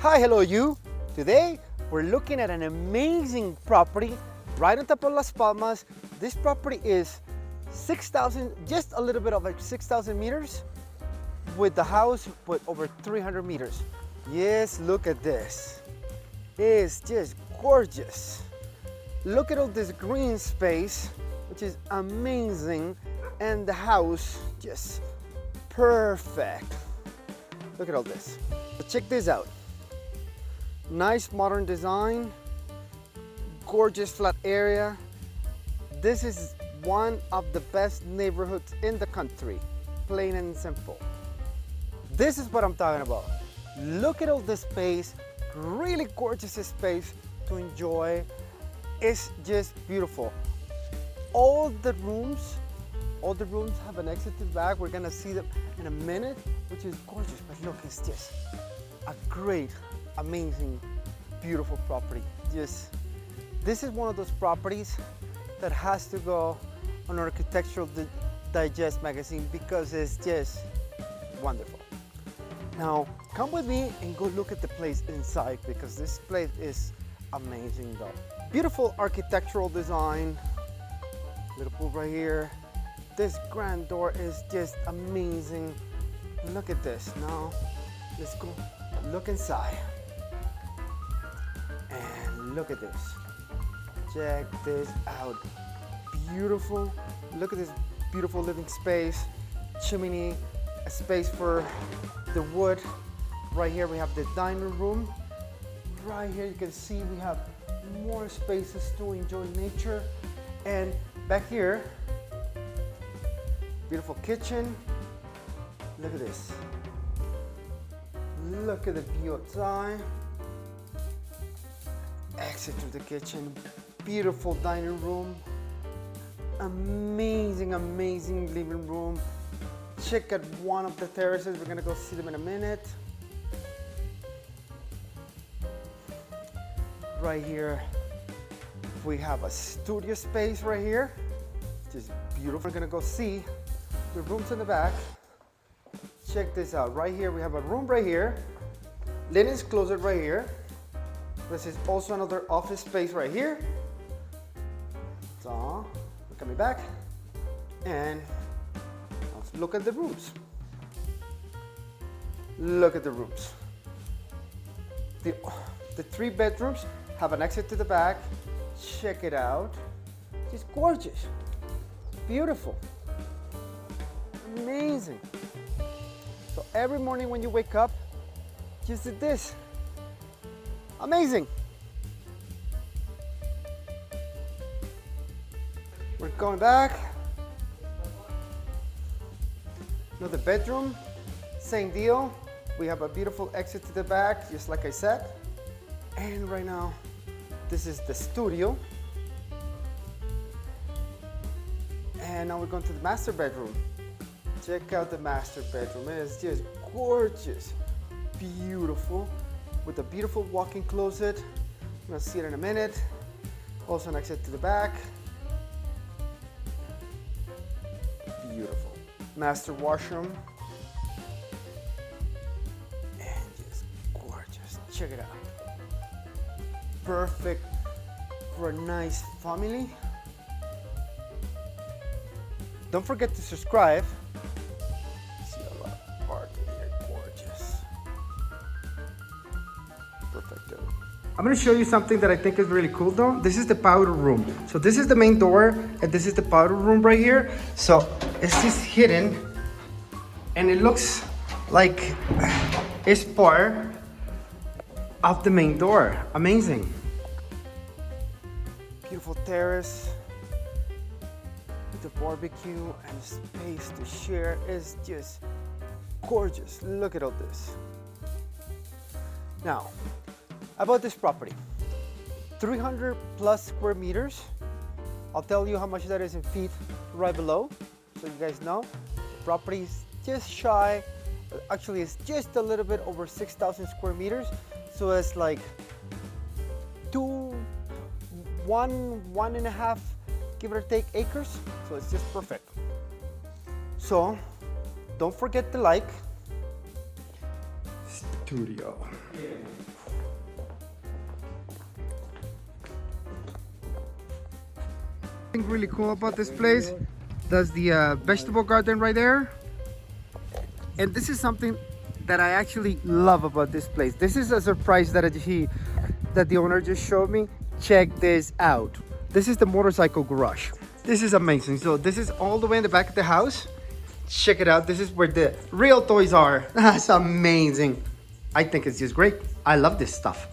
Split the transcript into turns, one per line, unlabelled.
Hi, hello you. Today we're looking at an amazing property right on top of Las Palmas. This property is 6,000, just a little bit over 6,000 meters with the house with over 300 meters. Yes, look at this. It's just gorgeous. Look at all this green space, which is amazing, and the house just perfect. Look at all this. But check this out. Nice modern design, gorgeous flat area. This is one of the best neighborhoods in the country, plain and simple. This is what I'm talking about. Look at all this space, really gorgeous space to enjoy. It's just beautiful. All the rooms have an exit to the back. We're gonna see them in a minute, which is gorgeous. But look, it's just a great, amazing, beautiful property. This is one of those properties that has to go on Architectural Digest magazine because it's just wonderful. Now, come with me and go look at the place inside because this place is amazing though. Beautiful architectural design, little pool right here. This grand door is just amazing. Look at this. Now, let's go look inside. And look at this. Check this out. Beautiful. Look at this beautiful living space. Chimney, a space for the wood. Right here we have the dining room. Right here you can see we have more spaces to enjoy nature. And back here, beautiful kitchen. Look at this. Look at the view outside. Exit to the kitchen. Beautiful dining room. Amazing, amazing living room. Check out one of the terraces. We're gonna go see them in a minute. Right here, we have a studio space right here. Just beautiful. We're gonna go see the rooms in the back. Check this out. Right here, we have a room right here. Linens closet right here. This is also another office space right here. So, look at me back. And let's look at the rooms. Look at the rooms. The 3 bedrooms have an exit to the back. Check it out. It's gorgeous. Beautiful. Amazing. So every morning when you wake up, just did this. Amazing. We're going back. Another bedroom, same deal. We have a beautiful exit to the back, just like I said. And right now, this is the studio. And now we're going to the master bedroom. Check out the master bedroom. It is just gorgeous, beautiful, with a beautiful walk-in closet. I'm gonna see it in a minute. Also an exit to the back. Beautiful. Master washroom. And just gorgeous. Check it out. Perfect for a nice family. Don't forget to subscribe. See a lot of parking here, gorgeous. Perfecto. I'm gonna show you something that I think is really cool though. This is the powder room. So this is the main door and this is the powder room right here. So it's just hidden and it looks like it's part of the main door. Amazing. Beautiful terrace. The barbecue and space to share is just gorgeous. Look at all this. Now, about this property, 300 plus square meters. I'll tell you how much that is in feet right below, so you guys know. The property is just shy, actually it's just a little bit over 6,000 square meters. So it's like one and a half, give or take, acres. So it's just perfect. So don't forget to like,
studio. Something really cool about this place, there's the vegetable garden right there. And this is something that I actually love about this place. This is a surprise that the owner just showed me. Check this out. This is the motorcycle garage. This is amazing. So this is all the way in the back of the house. Check it out. This is where the real toys are. That's amazing. I think it's just great. I love this stuff.